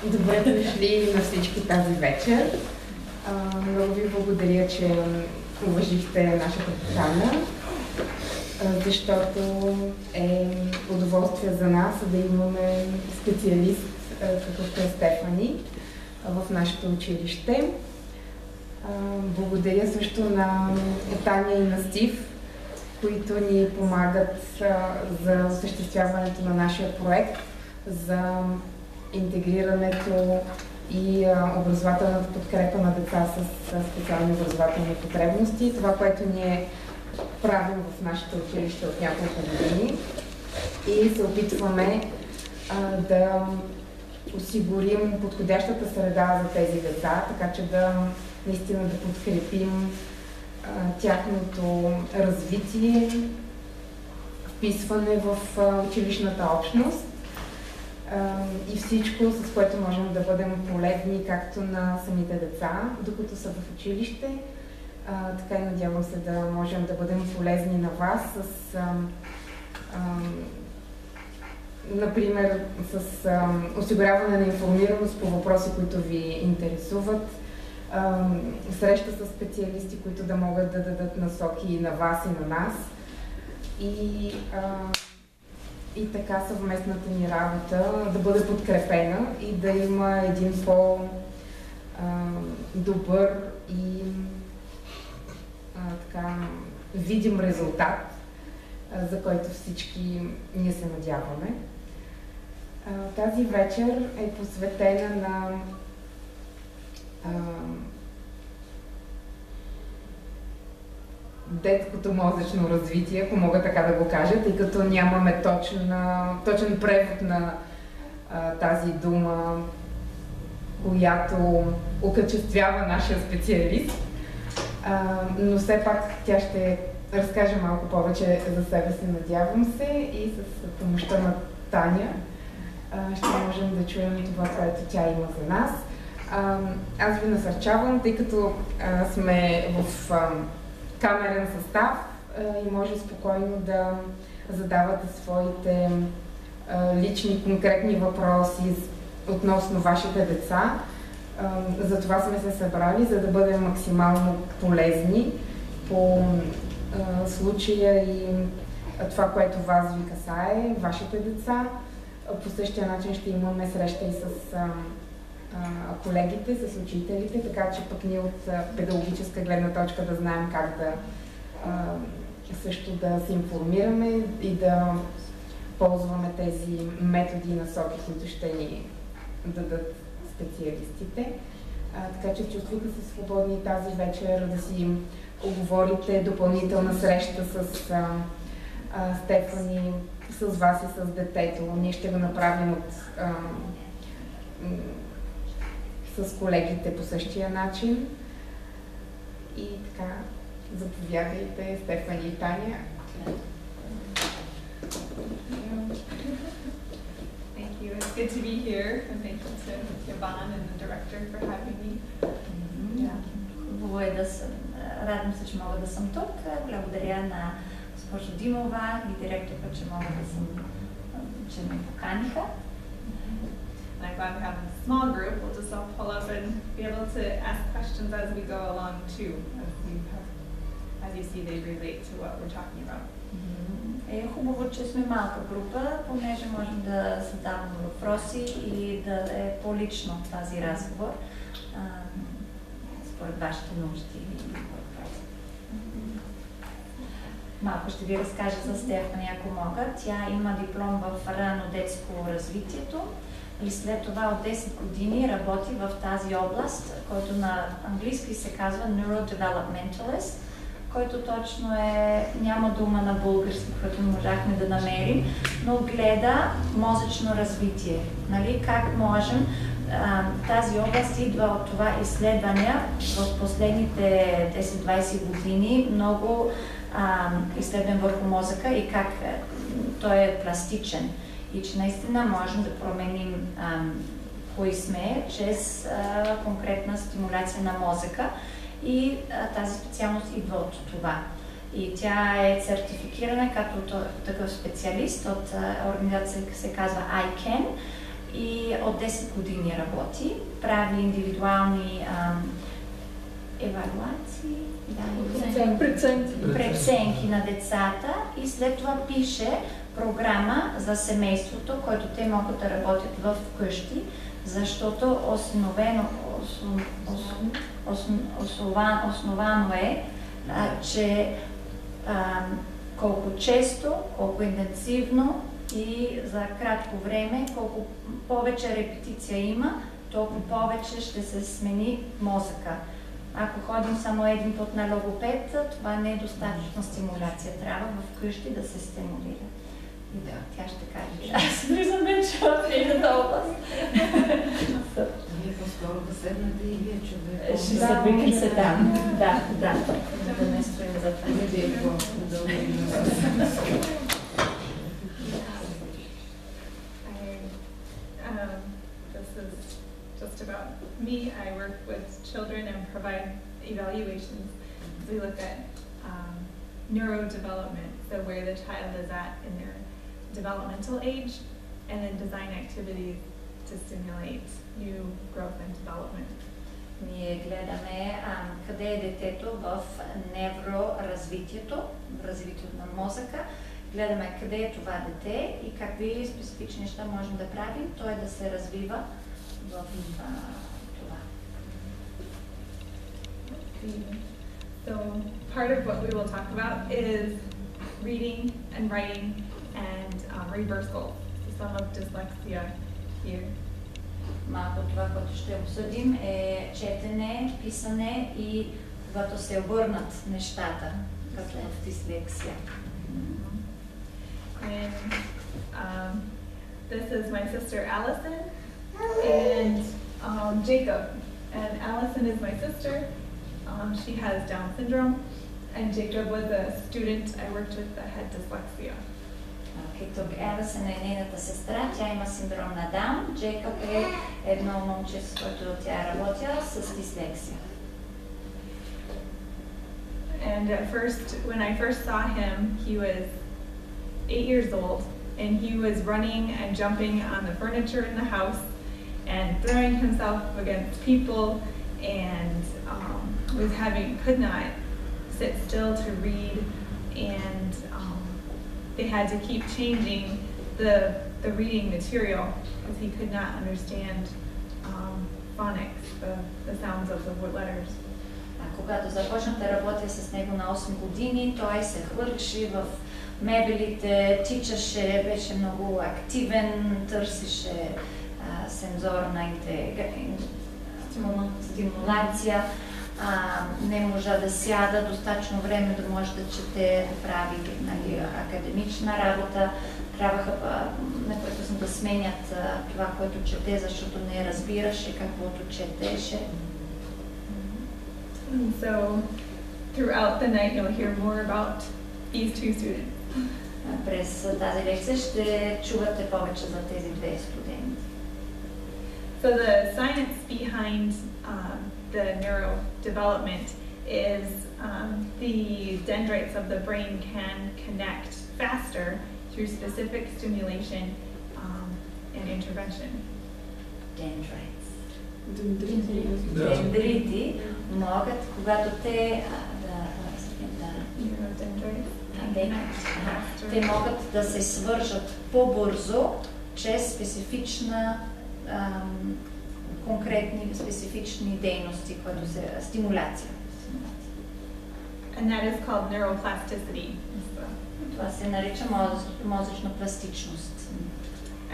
Добре дошли на всички тази вечер. Много ви благодаря, че уважихте нашата покана, защото е удоволствие за нас да имаме специалист, какъвто е Стефани, в нашето училище. Благодаря също на Таня и на Стив, които ни помагат за осъществяването на нашия проект, за интегрирането и образователната подкрепа на деца с специални образователни потребности. Това, което ние правим в нашето училище от няколко години и се опитваме да осигурим подходящата среда за тези деца, така че да наистина да подкрепим тяхното развитие, вписване в училищната общност и всичко, с което можем да бъдем полезни както на самите деца, докато са в училище, така и надявам се да можем да бъдем полезни на вас с например, с осигуряване на информираност по въпроси, които ви интересуват, среща с специалисти, които да могат да дадат насоки и на вас и на нас. И така съвместната ни работа да бъде подкрепена и да има един по-добър и така видим резултат, за който всички ние се надяваме. Тази вечер е посветена на детското мозъчно развитие, ако мога така да го кажа, тъй като нямаме точен превод на тази дума, която окачествява нашия специалист, но все пак тя ще разкаже малко повече за себе си, надявам се, и с помощта на Таня ще можем да чуем това, което тя има за нас. Аз ви насърчавам, тъй като сме в камерен състав и може спокойно да задавате своите лични, конкретни въпроси относно вашите деца. За това сме се събрали, за да бъдем максимално полезни по случая и това, което вас ви касае, вашите деца. По същия начин ще имаме среща и с колегите, с учителите, така че пък ние от педагогическа гледна точка да знаем как да също да се информираме и да ползваме тези методи и насоки, които ще ни дадат специалистите. Така че чувствайте се свободни тази вечер да си оговорите допълнителна среща с Стефани, с вас и с детето. Ние ще го направим с колегите по същия начин. И така, заповядайте, Стефани и Таня. Thank you. It's good to be here, and thank you to Yvonne and the director for having me. Хубаво е да съм. Радвам се, че мога да съм тук. Благодаря на госпожа Димова и директора, че мога да съм, че ме поканиха. I'm glad we have a small group. We'll just all pull up and be able to ask questions as we go along too, as you see they relate to what we're talking about. Е хубаво, че сме малка група, понеже можем да задаваме въпроси и да е по-лично тази разговор според вашите нужди. Малко ще ви разкажа за Стефани, ако мога. Тя има диплом в ранно детско развитието и след това от 10 години работи в тази област, който на английски се казва Neurodevelopmentalist, който точно е, няма дума на български, като можахме да намерим, но гледа мозъчно развитие. Нали? Как можем? Тази област идва от това изследвания в последните 10-20 години, много изследвам върху мозъка и как той е пластичен и че наистина можем да променим кои сме чрез конкретна стимуляция на мозъка и тази специалност идва от това. И тя е сертифицирана като такъв специалист от организация, се казва ICANN, и и от 10 години работи, прави индивидуални евалуации, преценки на децата и след това пише програма за семейството, който те могат да работят в къщи, защото основано е, че колко често, колко интенсивно и за кратко време, колко повече репетиция има, толкова повече ще се смени мозъка. Ако ходим само един път на логопед, това не е достатъчна стимуляция. Трябва вкъщи да се стимулира. И да, тя ще каже. Аз влизам вече в едната област. Вие по-скоро да седнете и вие човек. Ще се викам се там. Да. Да не стоим за това. This is just about me. I work with children and provide evaluations. We look at neurodevelopment, so where the child is at in their developmental age, and then design activities to stimulate new growth and development. Ние гледаме къде е детето в невроразвитието, в развитието на мозъка. Гледаме къде е това дете и какви специфични неща можем да правим, той да се развива в това. So part of what we will talk about is reading and writing and reversal, some of dyslexia here. Малко това, което ще обсъдим е четене, писане и когато се обърнат нещата, като в дислексия. And this is my sister Allison and Jacob. And Allison is my sister. She has Down syndrome, and Jacob was a student I worked with that had dyslexia. Тук Алисън е нейната сестра, тя има синдром на Даун. Джейкъб е едно момче, с което тя работя с дислексия. And at first, when I first saw him, he was 8 years old, and he was running and jumping on the furniture in the house and throwing himself against people, and could not sit still to read, and they had to keep changing the reading material because he could not understand phonics, the sounds of the letters. Когато започнах да работя с него на 8 години, той се хвърляше в мебелите, тичаше, беше много активен, търсеше сензорна стимулация, не можа да сяда достатъчно време да може да чете, да прави академична работа. Трябваха непрекъснато да сменят това, което чете, защото не разбираше каквото четеше. So throughout the night you'll hear more about these two students. През тази лекция ще чувате повече за тези две студенти. So the science behind the neurodevelopment is the dendrites of the brain can connect faster through specific stimulation and intervention. Dendrites. Дендрити могат, когато те те могат да се свържат по-бързо чрез конкретни специфични дейности, които се стимулация. And that is called neuroplasticity. Това се нарича мозъчна пластичност.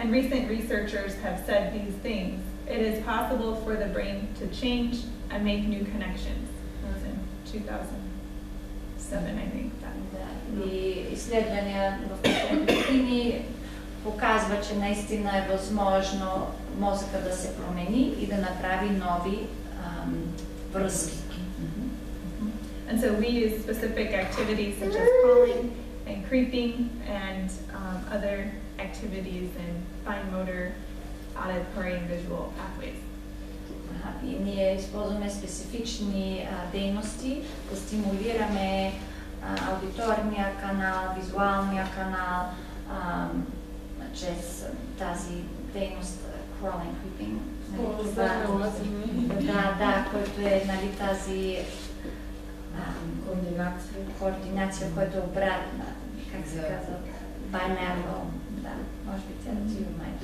And recent researchers have said these things. It is possible for the brain to change and make new connections. That was in 2007, I think. И изследвания в последните години показва, че наистина е възможно мозъка да се промени и да направи нови връзки. And so we use specific activities such as calling and creeping and other activities and fine motor, auditory and visual pathways. И ние използваме специфични дейности да стимулираме аудиторния канал, визуалния канал, чрез тази дейност, crawling, creeping. Да, който е, нали, тази координация, който е обратна, как се казва, bilateral, да, може би тя да ти умееш.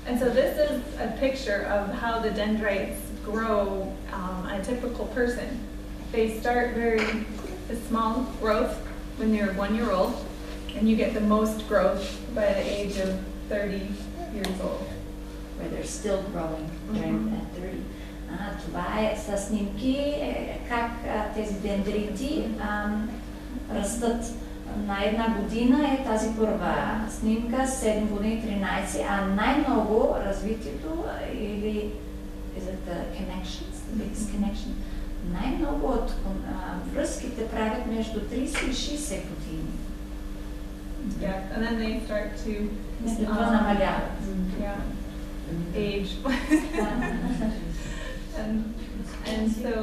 And so this is a picture of how the dendrites grow on a typical person. They start a small growth when they're 1 year old, and you get the most growth by the age of 30 years old. Where they're still growing during that 30. Това е с снимки как тези дендрити растат. На 1 година е тази първа снимка, 7 години 13, а най-много развитието или connection, най-много от връзките правят между 30 и 60 години. Yeah, and then they start to намаляват. Age. and so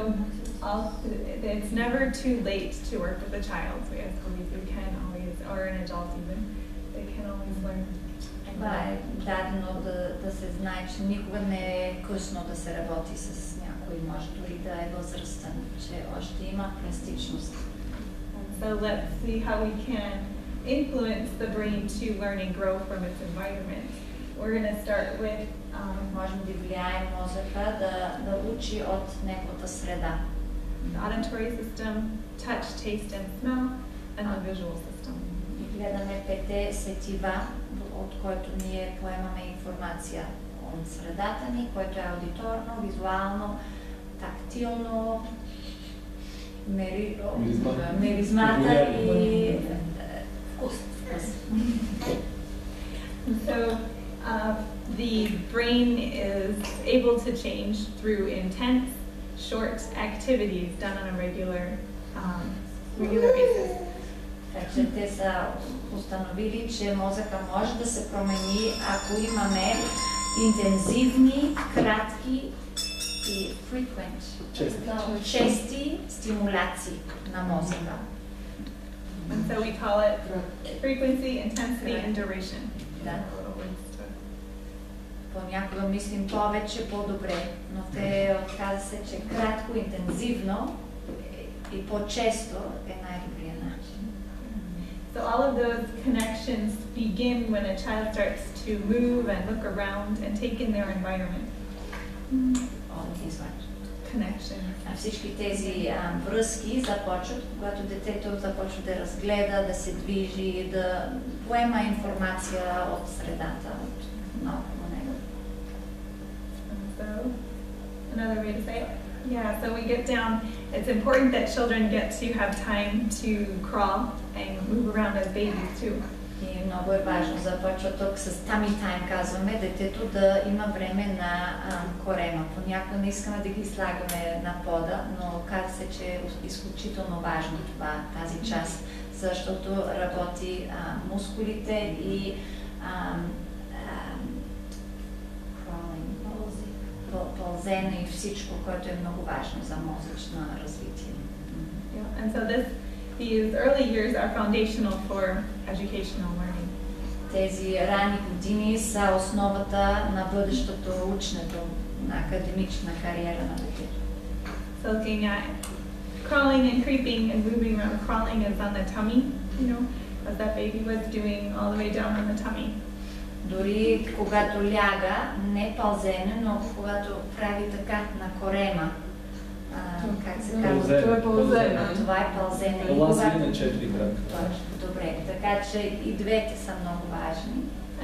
it's never too late to work with a child. We can always, or an adult even, they can always learn. Това е дадено да се знае, че никога не е късно да се работи с някой, може дори да е възрастен, че още има пластичност. So let's see how we can influence the brain to learn and grow from its environment. We're going to start with можем да влияем мозъка да учи от неговата среда. The auditory system, touch, taste and smell, and the visual system. И гледаме 5 сетива, от който ние поемаме информация от средата ни, което е аудиторно, визуално, тактилно, меризмата и вкус. So the brain is able to change through intense, short activities done on a regular basis. Takže те са установили, че мозъка може да се промени, ако имаме интензивни, кратки и чести стимуляции на мозъка. And so we call it frequency, intensity, and duration. Да. Понякога мислим повече, по-добре, но те отказа се, че кратко, интензивно и по-често е най-добрия начин. So all of those connections begin when a child starts to move and look around and take in their environment. All of these connections. Всички тези връзки започват, когато детето започва да разгледа, да се движи, да поема информация от средата, от наоколо него. So, another way to say it. Yeah, so we get down, it's important that children get to have time to crawl and move around as babies too. И много е важно, започва тук с tummy time, казваме, детето да има време на корема. Понякога не искаме да ги слагаме на пода, но казва се, че е изключително важно това, тази част, защото работи мускулите и пълзене и всичко, което е много важно за мозъчно развитие. Yeah, and so these early years are foundational for educational learning. Тези ранни години са основата на бъдещото ученето, на академична кариера на детето. So looking at crawling and creeping and moving around, crawling is on the tummy, you know, as that baby was doing all the way down on the tummy. Дори когато ляга, не пълзене, но когато прави така на корема, как се казва? Това е пълзене. Това е пълзене. Лазене на 4 крака. Добре, така че и двете са много важни.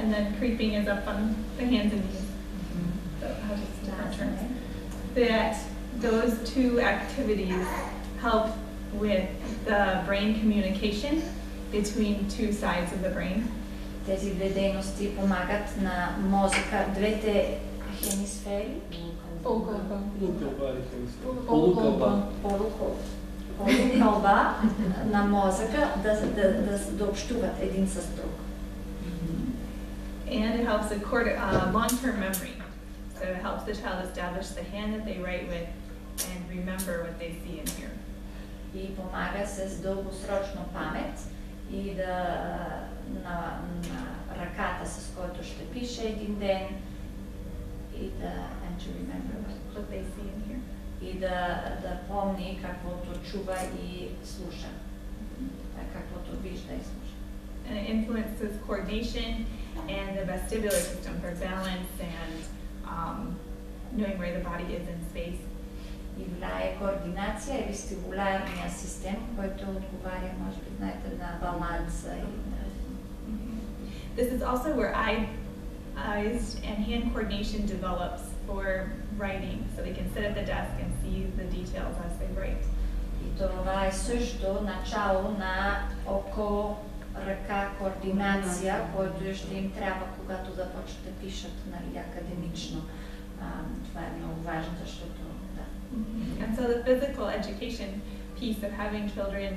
And then creeping is up on the hands and knees. So how does different terms? That those two activities help with the brain communication between two sides of the brain. Тези две дейности помагат на мозъка, двете хемисфери. Полукълба на мозъка да общуват един с друг. And it helps long-term memory. So it helps the child establish the hand that they write with and remember what they see and hear. И помага с дългосрочна памет и да ръката, с който ще пише един ден и да and to remember what they see and hear. и да помни каквото чува и слуша, каквото вижда и слуша. And it influences coordination and the vestibular system for balance and knowing where the body is in space. И влияе координация и вестибулярния систем, който отговаря, може би знаете, на баланса и на... This is also where eyes and hand coordination develops for writing, so they can sit at the desk and see the details as they write. И това е също начало на око-ръка координация, който ще им трябва, когато започват да пишат, нали, академично. Това е много важно, защото да. And so the physical education piece of having children,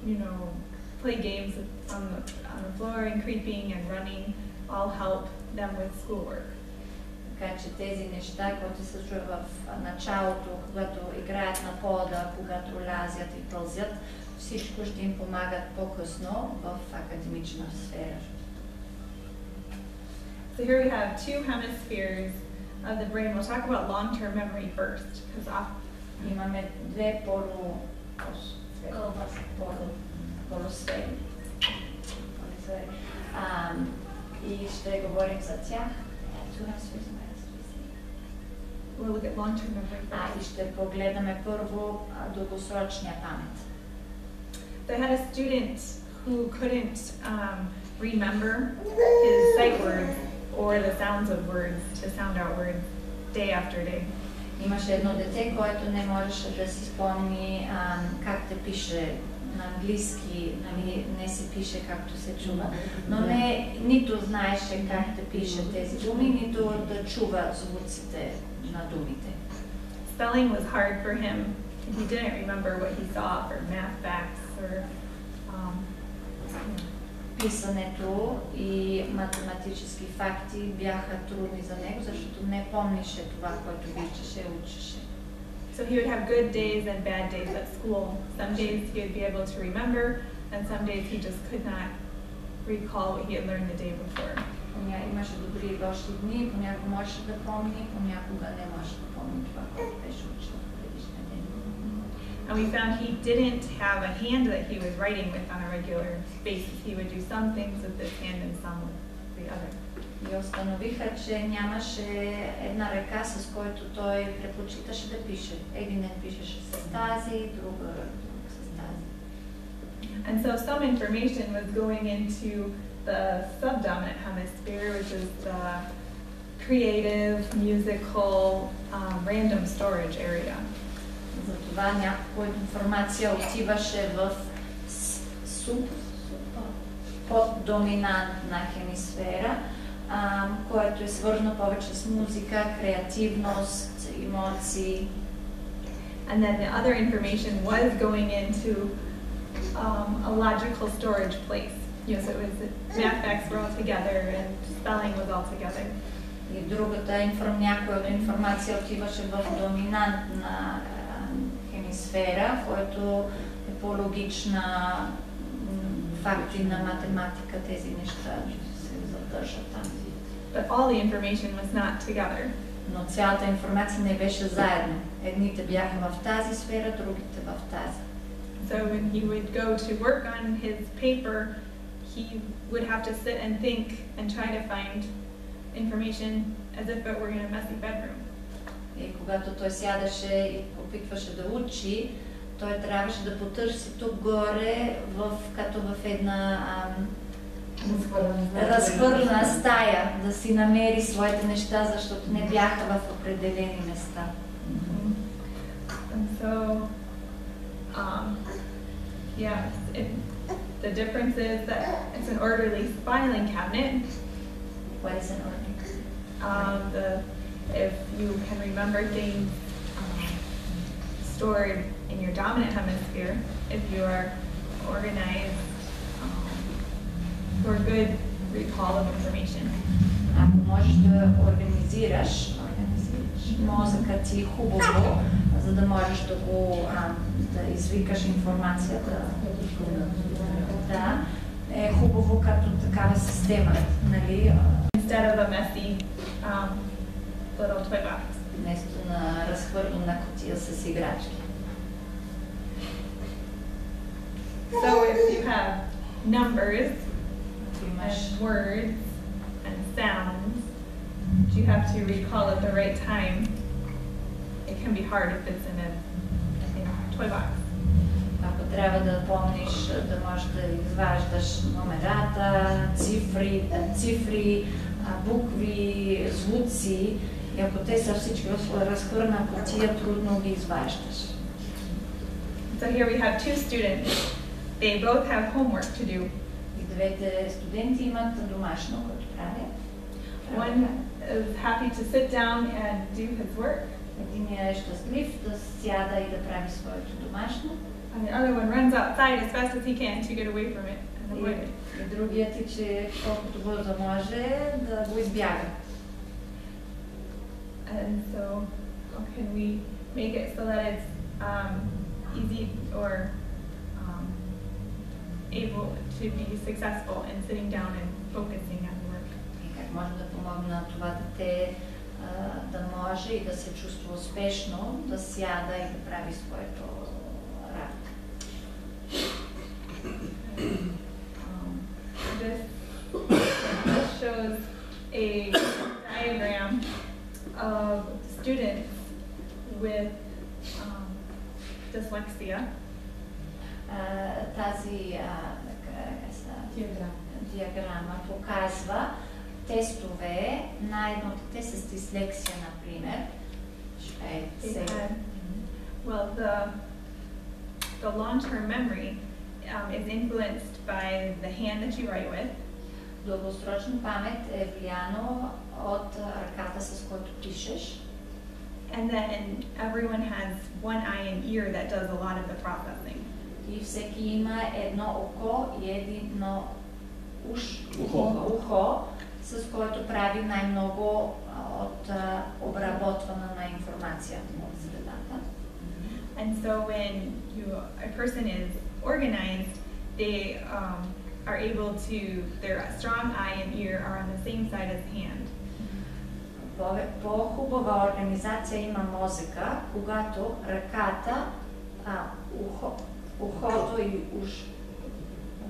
you know, play games on the floor and creeping and running all help them with schoolwork. Така че тези неща, които се случват в началото, когато играят на пода, когато лязят и пълзят, всичко ще им помагат по-късно в академична сфера. So here we have two hemispheres of the brain. We'll talk about long-term memory first, because Имаме две полусфери. И ще говорим за тях. we'll look at long-term memory first. И ще погледаме първо дългосрочния памет. So I had a student who couldn't remember his sight words or the sounds of words to sound out words day after day. Имаше едно дете, което не можеше да си спомни как да пише на английски, нали, не се пише както се чува, но нито знаеше как да пише тези думи, нито да чува звуците на думите. Spelling was hard for him. He didn't remember what he saw for math facts or Писането и математически факти бяха трудни за него, защото не помнише това, което виждаше и учеше. So he would have good days and bad days at school. Some days he would be able to remember, and some days he just could not recall what he had learned the day before. Имаше добри и лоши дни, понякога можеше да помни, понякога не можеше да помни това, което беше учил в предишния ден. And we found he didn't have a hand that he was writing with on a regular basis. He would do some things with this hand and some with the other. И установиха, че нямаше една ръка, с който той предпочиташе да пише. Един ден пишеше с тази, друг с тази. And so some information was going into the subdominant hemisphere, which is the creative, musical, random storage area. Затова някаква информация отиваше в поддоминантна хемисфера, което е свързано повече с музика, креативност, емоции. And then the other information was going into a logical storage place. You know, so it was math facts were all together and spelling was all together. И другата някоя информация отиваше в доминантна хемисфера, който е по-логична, факти на математика, тези неща се задържат там. But all the information was not together. Но цялата информация не беше заедно. Едните бяха в тази сфера, другите в тази. So when he would go to work on his paper, he would have to sit and think and try to find information as if it were in a messy bedroom. И когато той сядаше и опитваше да учи, той трябваше да потърси тук горе, като в една разхвърлена стая, да си намери своите неща, защото не бяха в определени места. And so, the difference is that it's an orderly filing cabinet. What is an orderly? If you can remember things stored in your dominant hemisphere, if you are organized for good recall of information. Ако можеш да организираш мозъкът ти хубаво, за да можеш да извикаш информация, е хубаво като такава система, нали? Instead of a messy little toy box. Вместо на разхвърлена кутия с играчки. So if you have numbers Ако имаш and words and sounds that you have to recall at the right time, it can be hard if it's in a toy box. Ако трябва да помниш, да можеш да изваждаш номерата, цифри, букви, звуци, и ако те са всички в разхвърна кутия, трудно ги изваждаш. So here we have two students. They both have homework to do. И двете студенти имат домашно, което правят. One is happy to sit down and do his work, Единият е щастлив да сяда и да прави своето домашно. and the other one runs outside as fast as he can to get away from it and avoid it. И другият е, че колкото бързо може да го избяга. And so, how can we make it so that it's easy or able to be successful in sitting down and focusing on work? И как може да помогна това дете да може и да се чувства успешно, да сяда и да прави своето работа. This shows a diagram of students with dyslexia. Тази диаграма показва тестове на едно дете с дислексия, например. Well, the long-term memory is influenced by the hand that you write with. Дългосрочна памет е влияно от ръката, с която пишеш. And then everyone has one eye and ear that does a lot of the processing. И всеки има едно око и едно ухо, с което прави най-много от обработване на информацията от средата. And so when a person is organized, they are able to, their strong eye and ear are on the same side as hand. По-хубава организация има мозъка, когато ръката,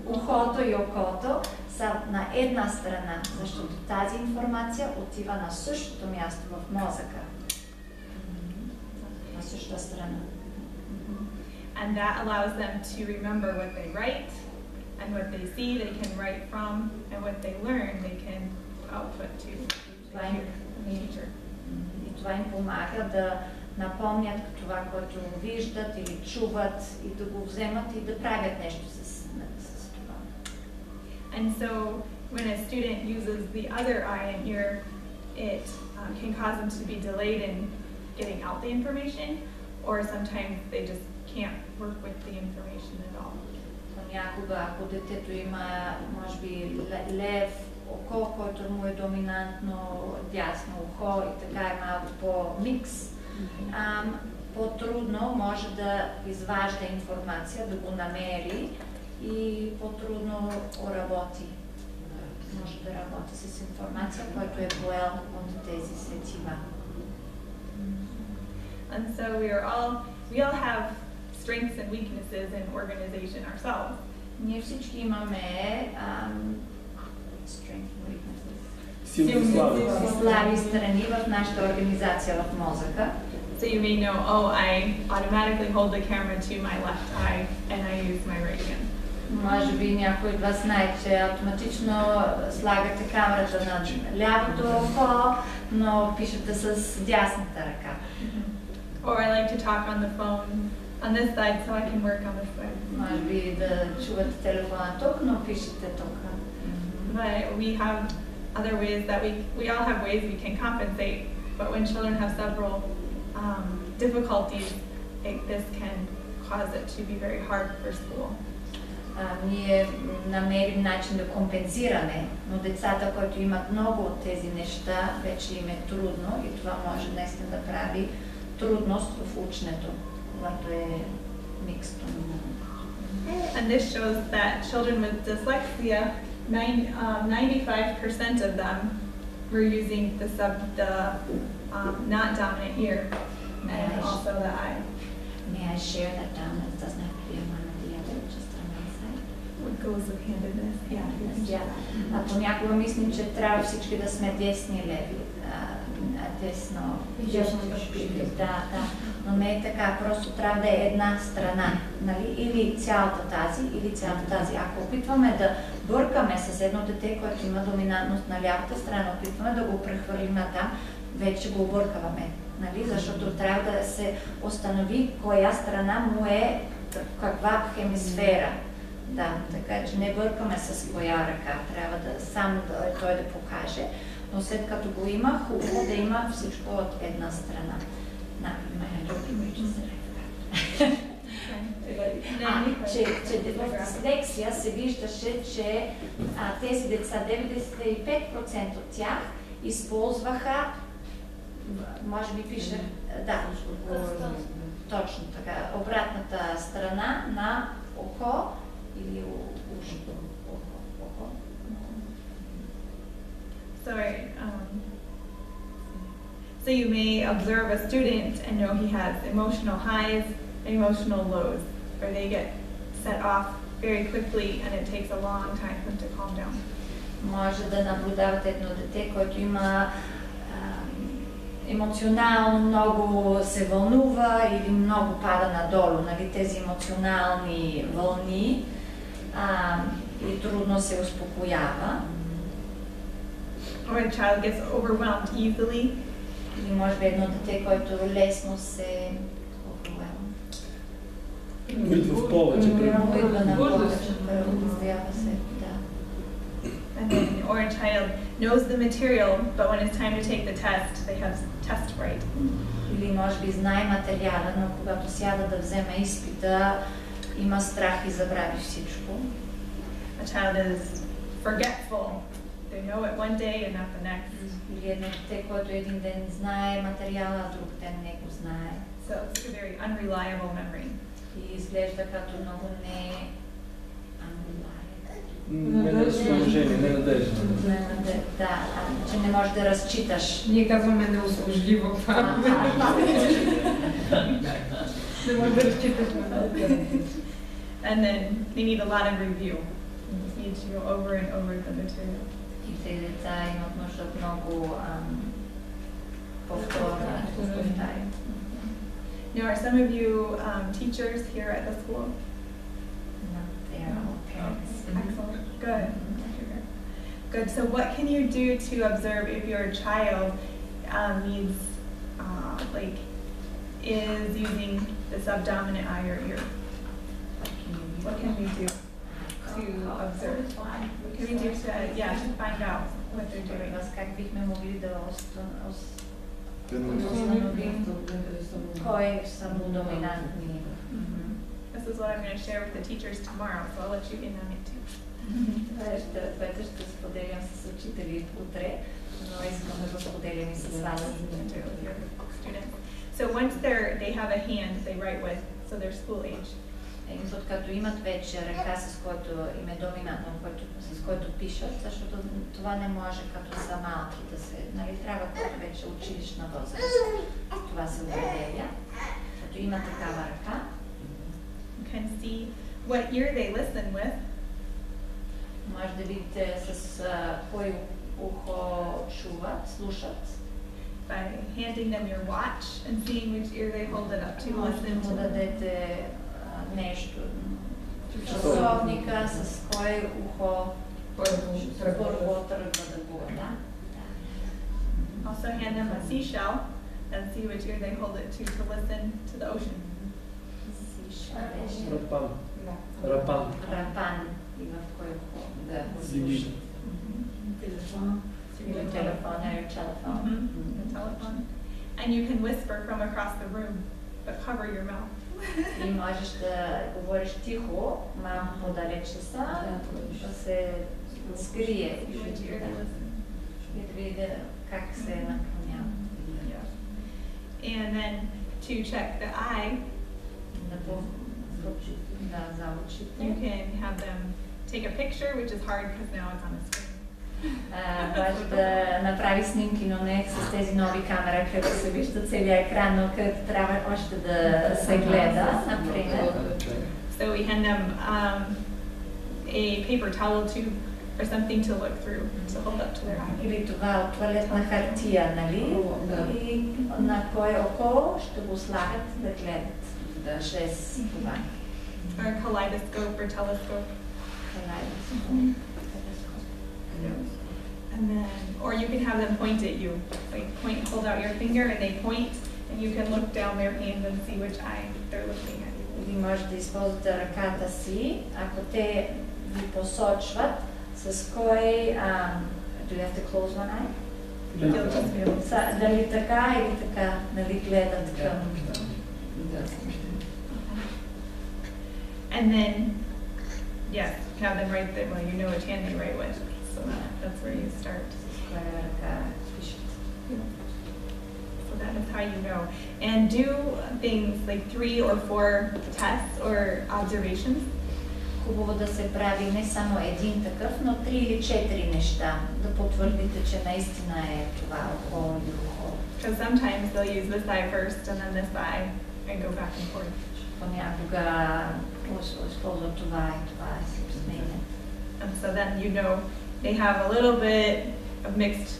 ухото и окото са на една страна, защото тази информация отива на същото място в мозъка. На същата страна. And that allows them to remember what they write and what they see they can write from, and what they learn they can output to the teacher. И това им помага да напомнят това, което виждат или чуват, и да го вземат и да правят нещо с това. And so when a student uses the other eye and ear, it can cause them to be delayed in getting out the information, or sometimes they just can't work with the information at all. Понякога, ако детето има, може би, лев око, който му е доминантно, дясно ухо и така е малко по-микс, по-трудно може да изважда информация, да го намери и по-трудно работи. Може да работи с информация, която е поел от тези сетива. And so we all have strengths and weaknesses in organization ourselves. Ние всички имаме strengths and weaknesses. Слаби страни в нашата организация в мозъка. So you may know, oh, I automatically hold the camera to my left eye and I use my right hand. Може би някой от вас знае, че автоматично слагате камерата на лявото око, но пишете с дясната ръка. Or I like to talk on the phone on this side so I can work on this side. Може би да чувате телефона тук, но пишете тук. But we have other ways that we all have ways we can compensate, but when children have several difficulties, this can cause it to be very hard for school. Ние намерим начин да компенсираме, но децата, които имат много от тези неща, вече им е трудно и това може наистина да прави трудност в ученето, когато е миксто. And this shows that children with dyslexia, 95% of them were using the not dominant ear and also the eye. May I share that dominance doesn't have to be on one or the other, just on one side? What goes with handedness? Понякога мислим, че трябва всички да сме десни и леви. Десно. Да. Но не е така, просто трябва да е една страна. Нали? Или цялата тази. Ако опитваме да бъркаме с едно дете, което има доминантност на лявата страна, опитваме да го прехвърлим натам, вече го объркваме. Нали? Защото трябва да се установи коя страна му е каква хемисфера. Да, така че не бъркаме с коя ръка. Трябва да сам той да покаже. Но след като го има, хубаво да има всичко от една страна. Че в дислексия се виждаше, че тези деца, 95% от тях използваха, може би пише, точно така, обратната страна на око или ушко. Sorry. So you may observe a student and know he has emotional highs and emotional lows, or they get set off very quickly and it takes a long time for them to calm down. Може да наблюдавате едно дете, което има емоционално много се вълнува или много пада надолу, нали, тези емоционални вълни и трудно се успокоява. Or a child gets overwhelmed easily. Или може би едно дете, което лесно се Идва в повече. идва на повече, раздява се, да. And then, or a child knows the material, but when it's time to take the test, they have test fright. Или може би знае материала, но когато сяда да вземе изпита, има страх и забрави всичко. A child is forgetful. They know it one day and not the next. Или едно дете, което един ден знае материала, а друг ден не го знае. So it's a very unreliable memory. И изглежда като много Ненадежда. Да, че не можеш да разчиташ. Ние казваме неуслужливо това. Не можеш да разчиташ на. And then they need a lot of review. You just need to go over and over the material. И тези деца имат нужда от много повторна. Now, are some of you teachers here at the school? No, they are all parents. Excellent. Good. Good. So what can you do to observe if your child needs, is using the subdominant eye or ear? What can we do to observe? What can we do to find out what they're doing? Как бихме могли да установим кой са му доминантни? This is what I'm going to share with the teachers tomorrow, so I'll let you in on it too. Това ще споделям с учители утре, но искам да го споделям и с вас. So once they have a hand they write with, so they're school age. Като имат вече ръка, с който им е доминантно, с който пишат, защото това не може като са малки да се, нали, трябва като вече училищна възраст. Това се определя. Като има такава ръка. You can see what ear they listen with. Може да видите с кое ухо чуват, слушат. By handing them your watch and seeing which ear they hold it up to. Може да му дадете нещо. Часовника, с кое ухо първо тръгва да го, да? Also hand them a seashell and see which ear they hold it to listen to the ocean. Рапан. Рапан и в кое ухо да го слушат. Your telephone or your telephone. The telephone. And you can whisper from across the room, but cover your mouth. И можеш да говориш тихо, малко по-далече са, да се скрие и да види как се наклонява. And then to check the eye. Да, за очите. You can have them take a picture, which is hard because now it's on a screen. Може да направи снимки, но не с тези нови камери, където се вижда целият екран, но където трябва още да се гледа, например. So we hand them a paper towel tube or something to look through, to hold up to their eye. Или това от туалетна хартия, нали? И на кое око ще го слагат да гледат, да чрез това. Or a kaleidoscope or telescope. And then, or you can have them point at you. Like hold out your finger and they point, and you can look down their hand and see which eye they're looking at. Вие може да използвате ръката си, ако те ви посочват, с кой... Do you have to close one eye? You'll just be able to Дали така или така, нали гледат към... And then, yes, have them write that, well, you know which hand they write with, so that's where you start. So that is how you know. And do things like 3 or 4 tests or observations. Хубаво да се прави не само един такъв, но 3 или 4 неща, да потвърдите, че наистина е това око или ухо. Because sometimes they'll use this eye first and then this eye and go back and forth. Понякога използват това и това се сменя. And so then you know they have a little bit of mixed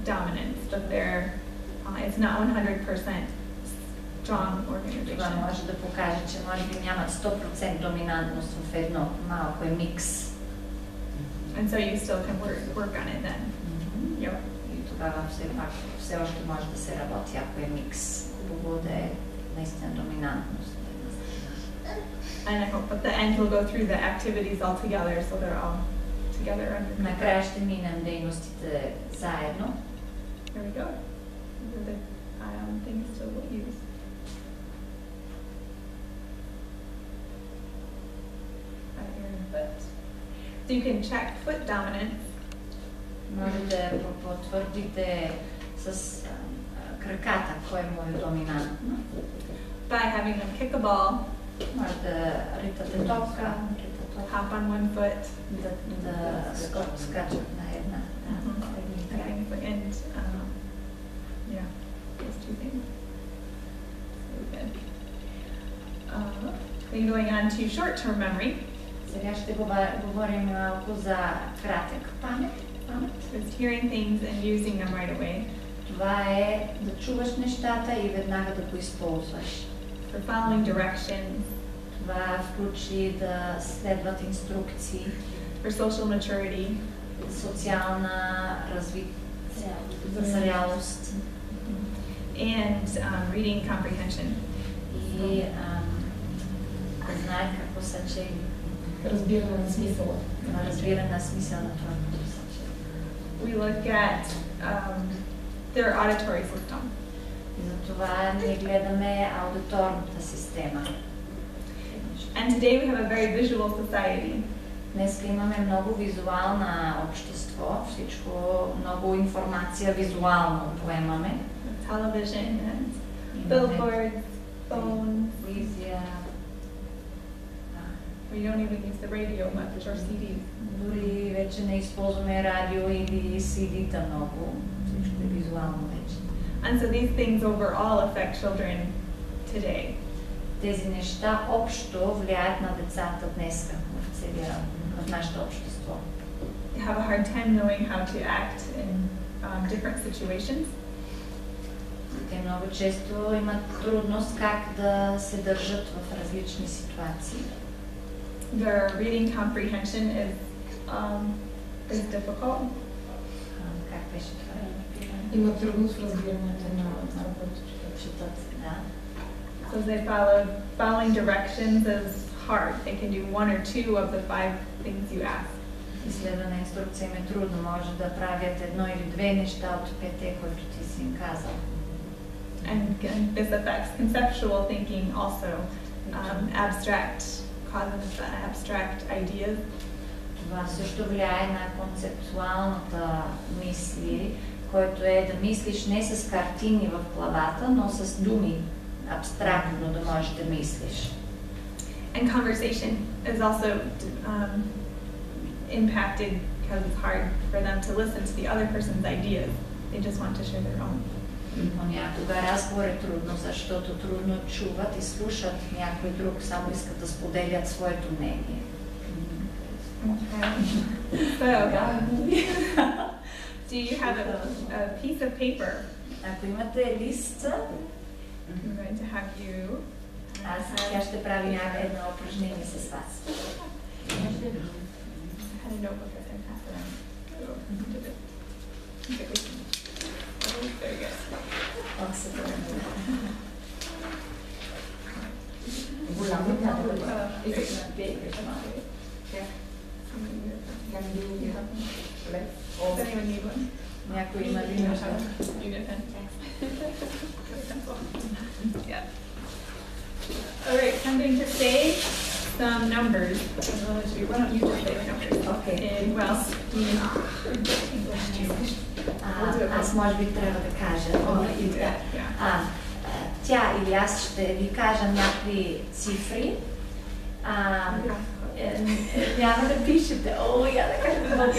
dominance, but it's not 100% strong organization. Това може да покаже, че може би нямат 100% доминантност в едно, малко е микс. And so you still can work on it then. Yep. И тогава все още може да се работи, ако е микс. Хубаво да е наистина доминантност. And I hope at the end we'll go through the activities all together, so they're all together under control. Накрая ще минем дейностите заедно. There we go. These are the things to use. Foot. So you can check foot dominance. Може да потвърдите с краката, кое му е доминантно. By having them kick a ball. Може да ритате топка, Hop on one foot. Да скачат на една. And yeah, those 2 things. So good. Then going on to short-term memory. Сега ще говорим малко за кратък памет. It's hearing things and using them right away. Това е да чуваш нещата и веднага да го използваш. For following directions. Това включи да следват инструкции. For social maturity. Социална зрялост. And reading comprehension. И да знаят какво са чели. Разбиране на смисъла. Разбиране на смисъл на това, което са чели. We look at their auditory system. И затова ние гледаме аудиторната система. And today we have a very visual society. Днес имаме много визуална общество, всичко, много информация визуално поемаме. Television and billboards, phones. Телевизия. We don't even use the radio much or CDs. Дори вече не използваме радио или CD-та много. Всичко е визуално вече. And so these things overall affect children today. Тези неща общо влияят на децата днес в нашето общество. They have a hard time knowing how to act in different situations. Те много често имат трудност как да се държат в различни ситуации. Their reading comprehension is difficult. Как беше това? Има трудност в разбирането на това, което четат. Да. So they following directions is hard. They can do 1 or 2 of the 5 things you ask. Изследване инструкция им е трудно. Може да правят 1 или 2 неща от 5, които ти си им казал. And this affects conceptual thinking also. Abstract ideas. Това също влияе на концептуалната мисли, който е да мислиш не с картини в главата, но с думи, абстрактно да можеш да мислиш. And conversation is also impacted because it's hard for them to listen to the other person's ideas. They just want to share their own. Понякога разговор е трудно, защото трудно чуват и слушат някой друг, само искат да споделят своето мнение. Do you have a piece of paper? Ако имате лист, I'm going to have you. Тя ще прави едно упражнение с вас. I had a notebook that I passed around. Very good. Does anyone need one? Някой има ли нужда? Yeah. All right, I'm going to say some numbers. Why don't you just say the numbers? Okay. In Welsh, English. Аз може би трябва да кажа. Тя или аз ще ви кажа някакви цифри. Няма да пишете. О, я да кажа много.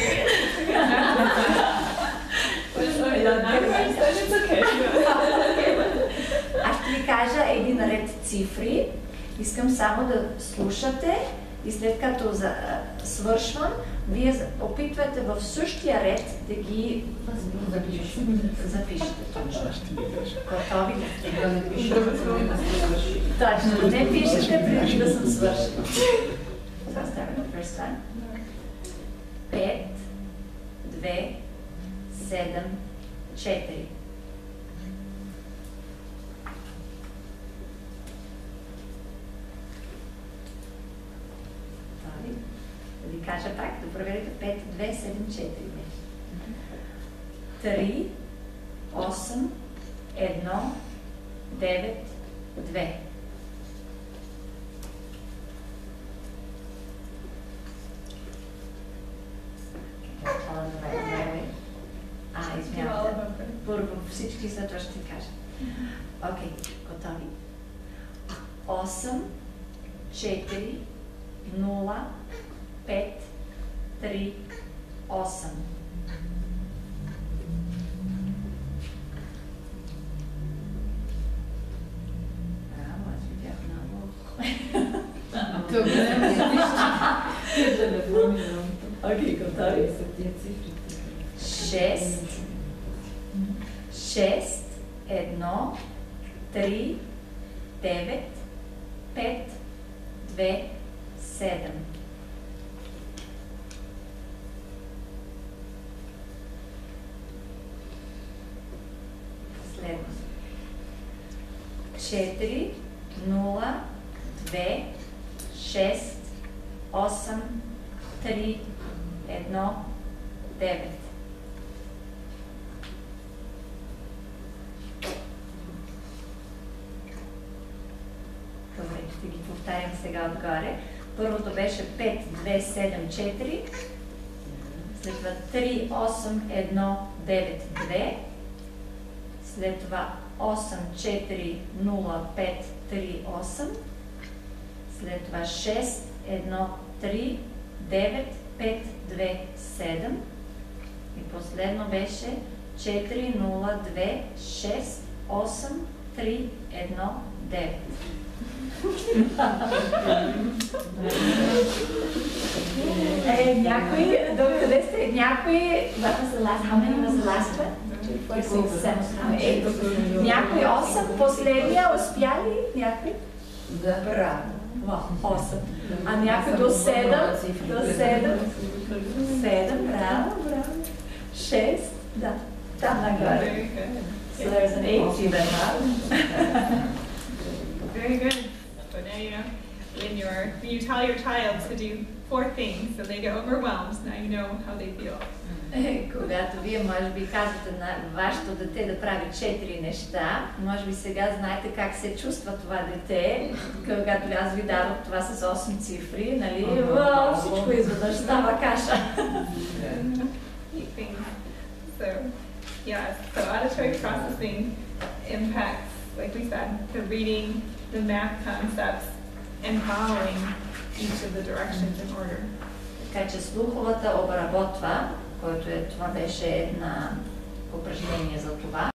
Аз ще ви кажа един ред цифри. Искам само да слушате и след като свършвам, вие опитвате в същия ред да ги запишете. Готови ли сте? Точно, не пишете преди да съм свършила. Това става на first time. 5, 2, 7, 4. Да ви кажа пак, да проверите 5, 2, 7, 4. 3, 8, 1, 9, 2. Извинявайте. Първо всички след това ще кажа. Окей, готови? 8, 4, 0, 5, 3, 8. Браво, аз видях много. Окей, готови? 6, 1, 3, 9, 5, 2, 7. Следва. 4, 0, 2, 6, 8, 3, 1, 9. Добре, ще ги повтарям сега отгоре. Първото беше 5, 2, 7, 4. След това 3, 8, 1, 9, 2. След това 8, 4, 0, 5, 3, 8. След това 6, 1, 3, 9, 5, 2, 7. И последно беше 4, 0, 2, 6, 8, 3, 1, 9. Някой, докъде сте? Някой, how many was the last one? 4, 6, 7, 8. Някой 8, последния успя ли? Някой? Да. Браво. 8. А някой до 7? До 7? 7, браво, браво. 6, да. Там нагоре. So there's an 8 even, huh? Very good. So now you know when you tell your child to do 4 things, so they get overwhelmed. Now you know how they feel. Когато вие може би казвате на вашето дете да прави 4 неща, може би сега знаете как се чувства това дете, когато аз ви дадох това с 8 цифри, нали? Вау, всичко изведнъж става каша. So, yeah, so auditory processing impacts, like we said, the reading, the math concepts, and following each of the directions in order. Така че слуховата обработва, което това беше една упражнение за това.